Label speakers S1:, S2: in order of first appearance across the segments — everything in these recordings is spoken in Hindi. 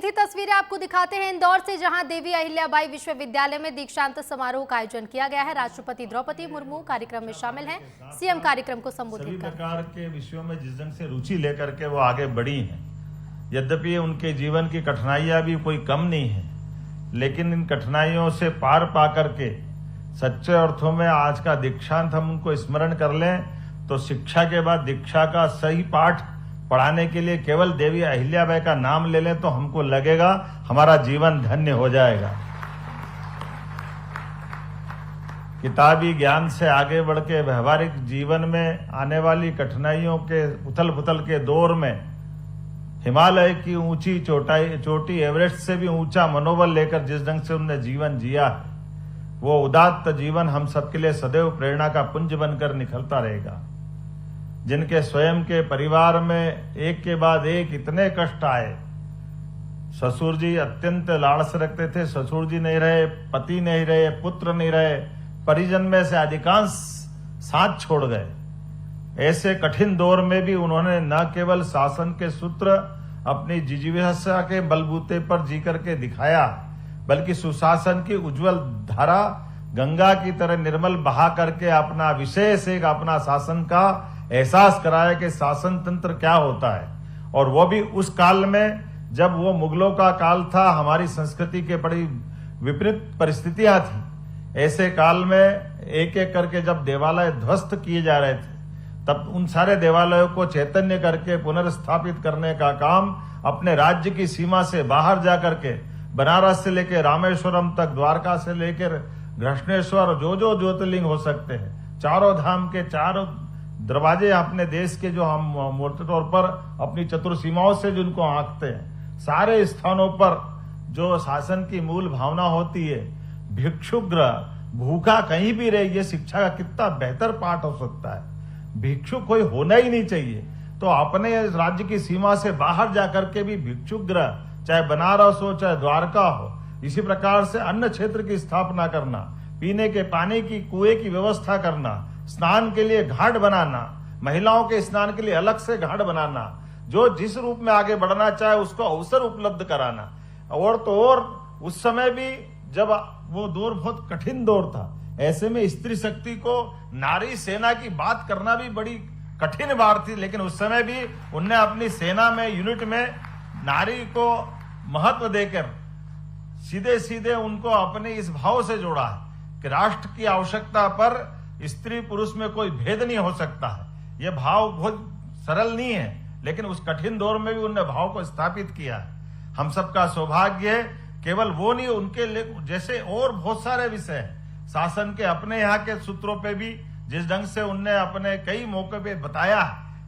S1: सीधी तस्वीरें आपको दिखाते हैं इंदौर से, जहां देवी अहिल्याबाई विश्वविद्यालय में दीक्षांत समारोह का आयोजन किया गया है। राष्ट्रपति द्रौपदी मुर्मू कार्यक्रम में शामिल हैं। सीएम कार्यक्रम को संबोधित
S2: सभी प्रकार के विषयों में जिस ढंग से रुचि लेकर के वो आगे बढ़ी हैं, यद्यपि उनके जीवन की कठिनाइयां भी कोई कम नहीं है, लेकिन इन कठिनाइयों से पार पा करके सच्चे अर्थों में आज का दीक्षांत हम उनको स्मरण कर लें तो शिक्षा के बाद दीक्षा का सही पाठ पढ़ाने के लिए केवल देवी अहिल्याबाई का नाम ले लें तो हमको लगेगा हमारा जीवन धन्य हो जाएगा। किताबी ज्ञान से आगे बढ़ के व्यवहारिक जीवन में आने वाली कठिनाइयों के उथल पुथल के दौर में हिमालय की ऊंची चोटी एवरेस्ट से भी ऊंचा मनोबल लेकर जिस ढंग से उन्होंने जीवन जिया है, वो उदात्त जीवन हम सबके लिए सदैव प्रेरणा का पुंज बनकर निखरता रहेगा। जिनके स्वयं के परिवार में एक के बाद एक इतने कष्ट आए, ससुर जी अत्यंत लाड़स रखते थे, ससुर जी नहीं रहे, पति नहीं रहे, पुत्र नहीं रहे, परिजन में से अधिकांश साथ छोड़ गए। ऐसे कठिन दौर में भी उन्होंने न केवल शासन के सूत्र अपनी जिजीविका के बलबूते पर जी करके दिखाया, बल्कि सुशासन की उज्जवल धारा गंगा की तरह निर्मल बहा करके अपना विशेष एक अपना शासन का एहसास कराया कि शासन तंत्र क्या होता है। और वो भी उस काल में जब वो मुगलों का काल था, हमारी संस्कृति के बड़ी विपरीत परिस्थितियां थी। ऐसे काल में एक एक करके जब देवालय ध्वस्त किए जा रहे थे, तब उन सारे देवालयों को चैतन्य करके पुनर्स्थापित करने का काम अपने राज्य की सीमा से बाहर जाकर के बनारस से लेकर रामेश्वरम तक, द्वारका से लेकर घृष्णेश्वर, जो ज्योतिर्लिंग हो सकते हैं, चारों धाम के चारों दरवाजे अपने देश के जो हम मोटे तौर पर अपनी चतुर सीमाओं से जिनको आंकते हैं, सारे स्थानों पर जो शासन की मूल भावना होती है, भिक्षुग्रह भूखा कहीं भी रहे, ये शिक्षा का कितना बेहतर पाठ हो सकता है। भिक्षु कोई होना ही नहीं चाहिए, तो अपने राज्य की सीमा से बाहर जाकर के भी भिक्षुग्रह, चाहे बनारस हो चाहे द्वारका हो, इसी प्रकार से अन्न क्षेत्र की स्थापना करना, पीने के पानी की कुएं की व्यवस्था करना, स्नान के लिए घाट बनाना, महिलाओं के स्नान के लिए अलग से घाट बनाना, जो जिस रूप में आगे बढ़ना चाहे उसको अवसर उपलब्ध कराना। और तो और उस समय भी जब वो दौर बहुत कठिन दौर था, ऐसे में स्त्री शक्ति को नारी सेना की बात करना भी बड़ी कठिन बात थी, लेकिन उस समय भी उनने अपनी सेना में यूनिट में नारी को महत्व देकर सीधे सीधे उनको अपने इस भाव से जोड़ा है कि राष्ट्र की आवश्यकता पर स्त्री पुरुष में कोई भेद नहीं हो सकता है। यह भाव बहुत सरल नहीं है, लेकिन उस कठिन दौर में भी उन्होंने भाव को स्थापित किया है। हम सबका सौभाग्य है, केवल वो नहीं, उनके जैसे और बहुत सारे विषय हैं। शासन के अपने यहाँ के सूत्रों पे भी जिस ढंग से उनने अपने कई मौके पे बताया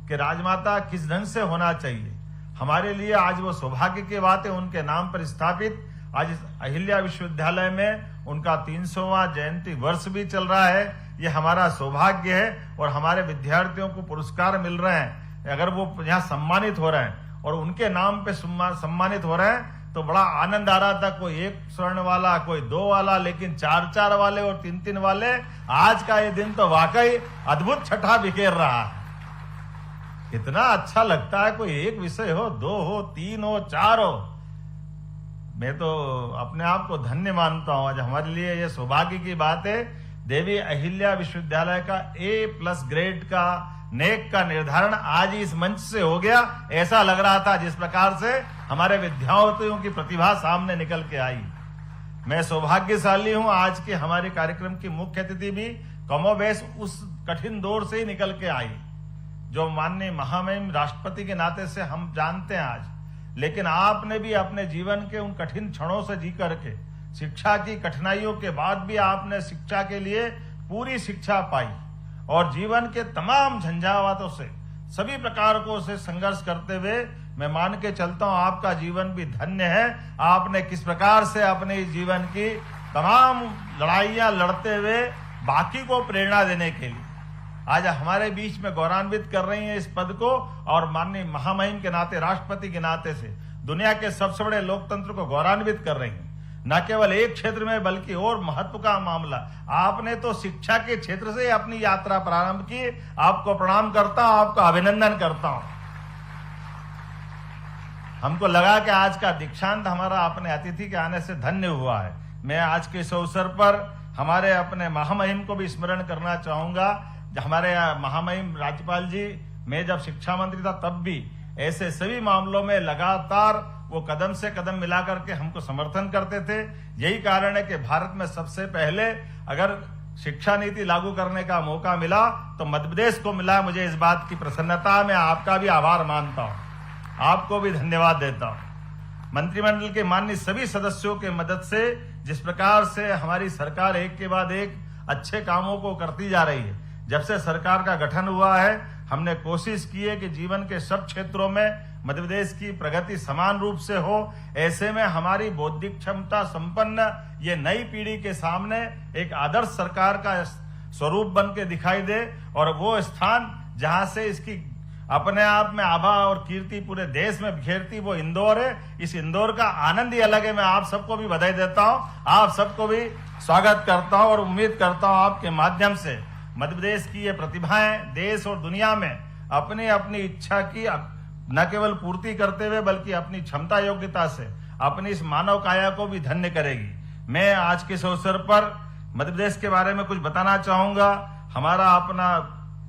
S2: कि राजमाता किस ढंग से होना चाहिए, हमारे लिए आज वो सौभाग्य की बात है। उनके नाम पर स्थापित आज अहिल्या विश्वविद्यालय में उनका 300वां जयंती वर्ष भी चल रहा है। ये हमारा सौभाग्य है और हमारे विद्यार्थियों को पुरस्कार मिल रहे हैं। अगर वो यहाँ सम्मानित हो रहे हैं और उनके नाम पे सम्मानित हो रहे हैं तो बड़ा आनंद आ रहा था। कोई 1 स्वर्ण वाला, कोई 2 वाला, लेकिन 4-4 वाले और 3-3 वाले। आज का ये दिन तो वाकई अद्भुत छठा बिखेर रहा है। कितना अच्छा लगता है, कोई एक विषय हो, 2 हो, 3 हो, 4 हो। मैं तो अपने आप को धन्य मानता हूं। आज हमारे लिए ये सौभाग्य की बात है। देवी अहिल्या विश्वविद्यालय का A+ ग्रेड का नेक का निर्धारण आज इस मंच से हो गया। ऐसा लग रहा था जिस प्रकार से हमारे विद्यार्थियों की प्रतिभा सामने निकल के आई। मैं सौभाग्यशाली हूं, आज के हमारे कार्यक्रम की मुख्य अतिथि भी कमोबेश उस कठिन दौर से ही निकल के आई, जो माननीय महामहिम राष्ट्रपति के नाते से हम जानते हैं आज। लेकिन आपने भी अपने जीवन के उन कठिन क्षणों से जी करके, शिक्षा की कठिनाइयों के बाद भी आपने शिक्षा के लिए पूरी शिक्षा पाई और जीवन के तमाम झंझावातों से, सभी प्रकारों से संघर्ष करते हुए मैं मान के चलता हूं आपका जीवन भी धन्य है। आपने किस प्रकार से अपने जीवन की तमाम लड़ाइयां लड़ते हुए बाकी को प्रेरणा देने के लिए आज हमारे बीच में गौरवान्वित कर रही हैं इस पद को। और माननीय महामहिम के नाते, राष्ट्रपति के नाते से दुनिया के सबसे बड़े लोकतंत्र को गौरवान्वित कर रही हैं। न केवल एक क्षेत्र में बल्कि और महत्व का मामला। आपने तो शिक्षा के क्षेत्र से अपनी यात्रा प्रारंभ की। आपको प्रणाम करता हूं, आपका अभिनंदन करता हूं। हमको लगा कि आज का दीक्षांत हमारा अपने अतिथि के आने से धन्य हुआ है। मैं आज के इस अवसर पर हमारे अपने महामहिम को भी स्मरण करना चाहूंगा। हमारे महामहिम राज्यपाल जी, मैं जब शिक्षा मंत्री था तब भी ऐसे सभी मामलों में लगातार वो कदम से कदम मिला करके हमको समर्थन करते थे। यही कारण है कि भारत में सबसे पहले अगर शिक्षा नीति लागू करने का मौका मिला तो मध्य प्रदेश को मिला। मुझे इस बात की प्रसन्नता, मैं आपका भी आभार मानता हूं, आपको भी धन्यवाद देता हूं। मंत्रिमंडल के माननीय सभी सदस्यों के मदद से जिस प्रकार से हमारी सरकार एक के बाद एक अच्छे कामों को करती जा रही है, जब से सरकार का गठन हुआ है हमने कोशिश की है कि जीवन के सब क्षेत्रों में मध्य प्रदेश की प्रगति समान रूप से हो। ऐसे में हमारी बौद्धिक क्षमता संपन्न ये नई पीढ़ी के सामने एक आदर्श सरकार का स्वरूप बन के दिखाई दे और वो स्थान जहां से इसकी अपने आप में आभा और कीर्ति पूरे देश में बिखेरती वो इंदौर है। इस इंदौर का आनंद ही अलग है। मैं आप सबको भी बधाई देता हूं, आप सबको भी स्वागत करता हूं और उम्मीद करता हूं आपके माध्यम से मध्य प्रदेश की ये प्रतिभाएं देश और दुनिया में अपनी अपनी इच्छा की न केवल पूर्ति करते हुए बल्कि अपनी क्षमता योग्यता से अपनी इस मानव काया को भी धन्य करेगी। मैं आज के इस अवसर पर मध्य प्रदेश के बारे में कुछ बताना चाहूंगा। हमारा अपना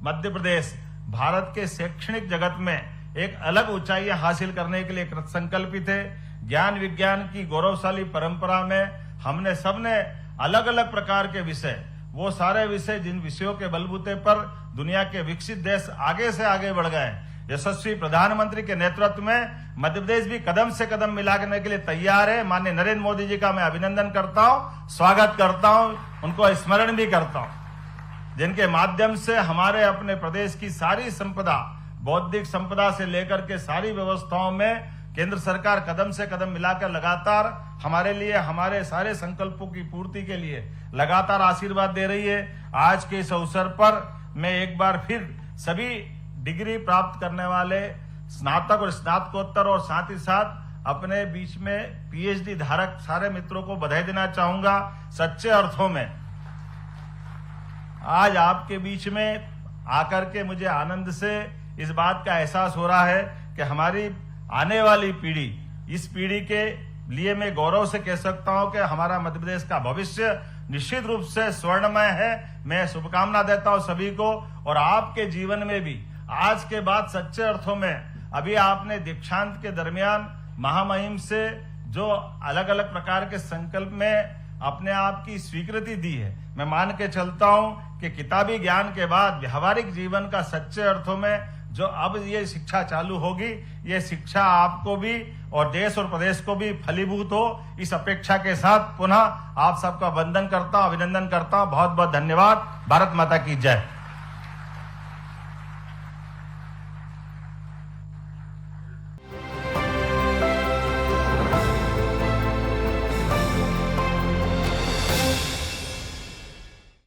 S2: मध्य प्रदेश भारत के शैक्षणिक जगत में एक अलग ऊंचाइयां हासिल करने के लिए कृत संकल्पित है। ज्ञान विज्ञान की गौरवशाली परंपरा में हमने सबने अलग अलग प्रकार के विषय, वो सारे विषय जिन विषयों के बलबूते पर दुनिया के विकसित देश आगे से आगे बढ़ गए। यशस्वी प्रधानमंत्री के नेतृत्व में मध्य प्रदेश भी कदम से कदम मिलाने के लिए तैयार है। माननीय नरेंद्र मोदी जी का मैं अभिनंदन करता हूं, स्वागत करता हूं, उनको स्मरण भी करता हूं, जिनके माध्यम से हमारे अपने प्रदेश की सारी संपदा, बौद्धिक संपदा से लेकर के सारी व्यवस्थाओं में केंद्र सरकार कदम से कदम मिलाकर लगातार हमारे लिए, हमारे सारे संकल्पों की पूर्ति के लिए लगातार आशीर्वाद दे रही है। आज के इस अवसर पर मैं एक बार फिर सभी डिग्री प्राप्त करने वाले स्नातक और स्नातकोत्तर और साथ ही साथ अपने बीच में पीएचडी धारक सारे मित्रों को बधाई देना चाहूंगा। सच्चे अर्थों में आज आपके बीच में आकर के मुझे आनंद से इस बात का एहसास हो रहा है कि हमारी आने वाली पीढ़ी, इस पीढ़ी के लिए मैं गौरव से कह सकता हूं कि हमारा मध्य प्रदेश का भविष्य निश्चित रूप से स्वर्णमय है। मैं शुभकामना देता हूं सभी को और आपके जीवन में भी आज के बाद सच्चे अर्थों में अभी आपने दीक्षांत के दरमियान महामहिम से जो अलग अलग प्रकार के संकल्प में अपने आप की स्वीकृति दी है, मैं मान के चलता हूं कि किताबी ज्ञान के बाद व्यवहारिक जीवन का सच्चे अर्थों में जो अब ये शिक्षा चालू होगी, ये शिक्षा आपको भी और देश और प्रदेश को भी फलीभूत हो, इस अपेक्षा के साथ पुनः आप सबका वंदन करता हूं, अभिनंदन करता हूं। बहुत बहुत धन्यवाद। भारत माता की जय।